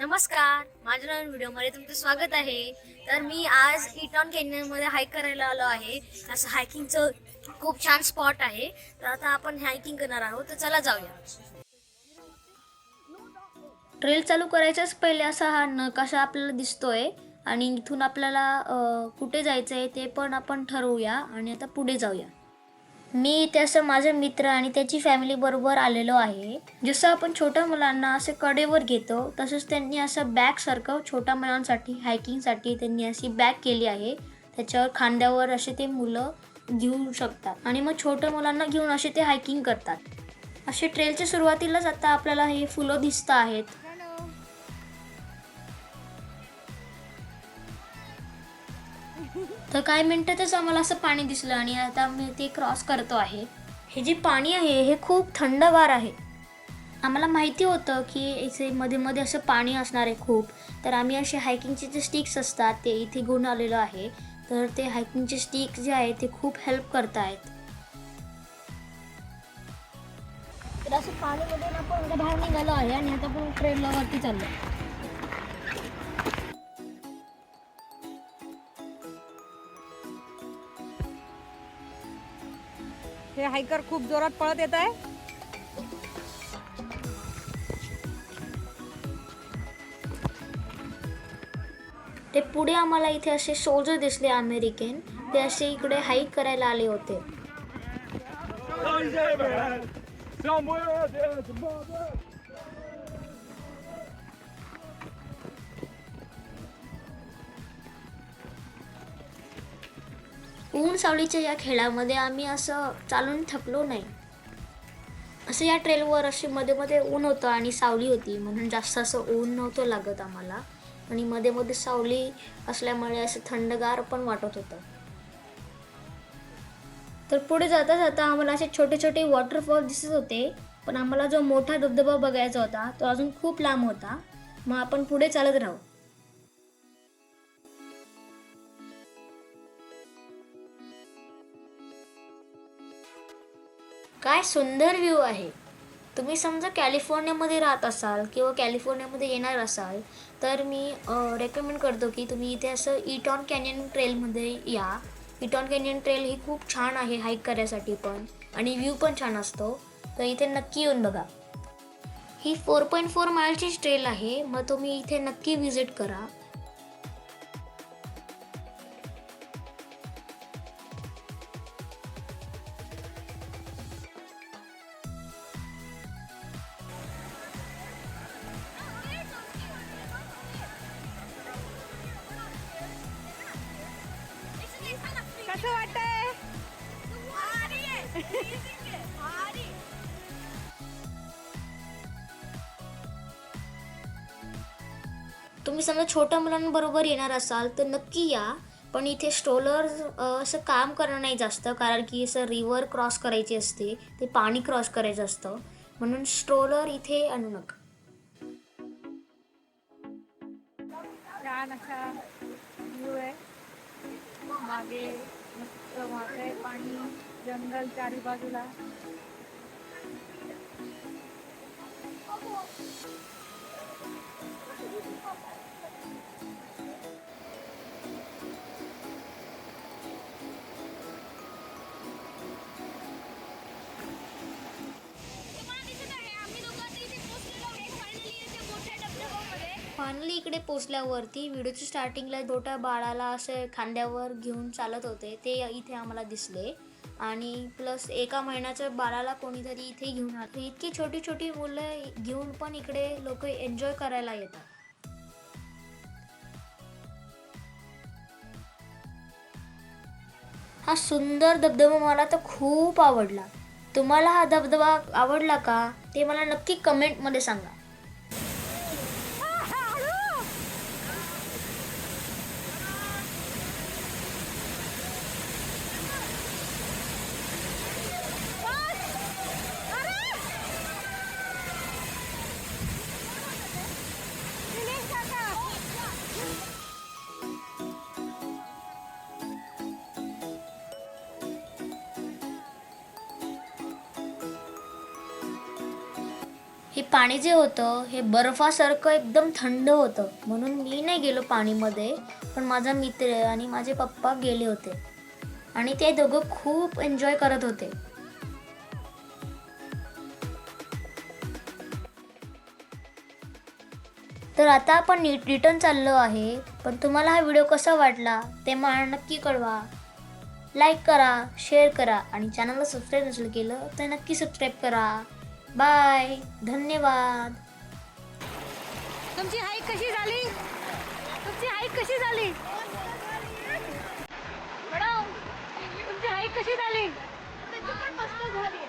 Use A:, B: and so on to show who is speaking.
A: नमस्कार, माझ्या नवीन व्हिडिओमध्ये तुमचं स्वागत आहे. तर मी आज इटॉन कॅन्यनमध्ये हाईक करायला आलो आहे. असं हायकिंगचं खूप छान स्पॉट आहे. तर आता आपण हायकिंग करणार आहोत, तर चला जाऊया. ट्रेल चालू करायच्याच पहिले असा हा नकाशा आपल्याला दिसतोय आणि इथून आपल्याला कुठे जायचं आहे ते पण आपण ठरवूया आणि आता पुढे जाऊया. मी इथे असं माझे मित्र आणि त्याची फॅमिली बरोबर आलेलो आहे. जसं आपण छोट्या मुलांना असे कडेवर घेतो तसंच त्यांनी असं बॅग सारखं छोट्या मुलांसाठी हायकिंगसाठी त्यांनी अशी बॅग केली आहे. त्याच्यावर खांद्यावर असे ते मुलं घेऊ शकतात आणि मग छोट्या मुलांना घेऊन असे ते हायकिंग करतात. असे ट्रेलच्या सुरुवातीलाच आता आपल्याला हे फुलं दिसत आहेत. तर काही मिनिटातच आम्हाला असं पाणी दिसलं आणि आता मी ते क्रॉस करतो आहे. हे जे पाणी आहे हे खूप थंडगार आहे. आम्हाला माहिती होतं की इथे मध्ये मध्ये असं पाणी असणार आहे खूप. तर आम्ही असे हायकिंगचे जे स्टिक्स असतात ते इथे घेऊन आलेलो आहे. तर ते हायकिंगचे स्टिक जे आहे ते खूप हेल्प करत आहेत. तर असं पाणीमधून आपण बाहेर निघालो आहे आणि आता आपण ट्रेनला वरती चाललो.
B: हे हायकर खूप जोरात पळत येत आहे.
A: ते पुढे आम्हाला इथे असे सोल्जर दिसले अमेरिकन. ते असे इकडे हाईक करायला आले होते. ऊन सावलीच्या या खेळामध्ये आम्ही असं चालून थकलो नाही. असं या ट्रेलवर असे मध्ये मध्ये ऊन होतं आणि सावली होती म्हणून जास्त असं ऊन नव्हतं लागत आम्हाला आणि मध्ये मध्ये सावली असल्यामुळे असं थंडगार पण वाटत होतं. तर पुढे जाता जाता आम्हाला असे छोटे छोटे वॉटरफॉल दिसत होते, पण आम्हाला जो मोठा धबधबा बघायचा होता तो अजून खूप लांब होता. मग आपण पुढे चालत राहू. काय सुंदर व्ह्यू आहे. तुम्ही समजा कॅलिफोर्नियामध्ये राहत असाल किंवा कॅलिफोर्नियामध्ये येणार असाल तर मी रेकमेंड करतो की तुम्ही इथे असं इटॉन कॅन्यन ट्रेलमध्ये या. इटॉन कॅन्यन ट्रेल ही खूप छान आहे हाईक करण्यासाठी पण आणि व्ह्यू पण छान असतो. तर इथे नक्की येऊन बघा. ही 4.4 माइलची ट्रेल आहे. मग तुम्ही इथे नक्की व्हिजिट करा.
B: कसं वाटतंय?
A: तुम्ही समजा छोट्या मुलांबरोबर येणार असाल तर नक्की या. पण इथे स्ट्रोलर असं काम करणं नाही जास्त, कारण की असं रिव्हर क्रॉस करायची असते, ते पाणी क्रॉस करायचं असतं, म्हणून स्ट्रोलर इथे आणू नका.
B: छान असा व्ह्यू आहे. मागे मस्त वाहतंय पाणी, जंगल चारी बाजूला.
A: फायनली इकडे पोचल्यावरती व्हिडिओच्या स्टार्टिंगला छोट्या बाळाला असे खांद्यावर घेऊन चालत होते ते इथे आम्हाला दिसले आणि प्लस 1 महिन्याच्या बाळाला कोणीतरी इथे घेऊन आले. इतकी छोटी छोटी मुलं घेऊन पण इकडे लोक एन्जॉय करायला येतात. हा सुंदर धबधबा मला तर खूप आवडला. तुम्हाला हा धबधबा आवडला का ते मला नक्की कमेंटमध्ये सांगा. हे पाणी जे होतं हे बर्फासारखं एकदम थंड होतं, म्हणून मी नाही गेलो पाणीमध्ये, पण माझा मित्र आणि माझे पप्पा गेले होते आणि ते दोघं खूप एन्जॉय करत होते. तर आता आपण रिटर्न चाललो आहे. पण तुम्हाला हा व्हिडिओ कसा वाटला ते मला नक्की कळवा. लाईक करा, शेअर करा आणि चॅनलला सबस्क्राईब नसेल केलं तर नक्की सबस्क्राईब करा. बाय, धन्यवाद.
B: तुमची हाईक कशी झाली? तुमची हाईक कशी झाली? मॅडम, तुमची हाईक कशी झाली? मस्त झाली.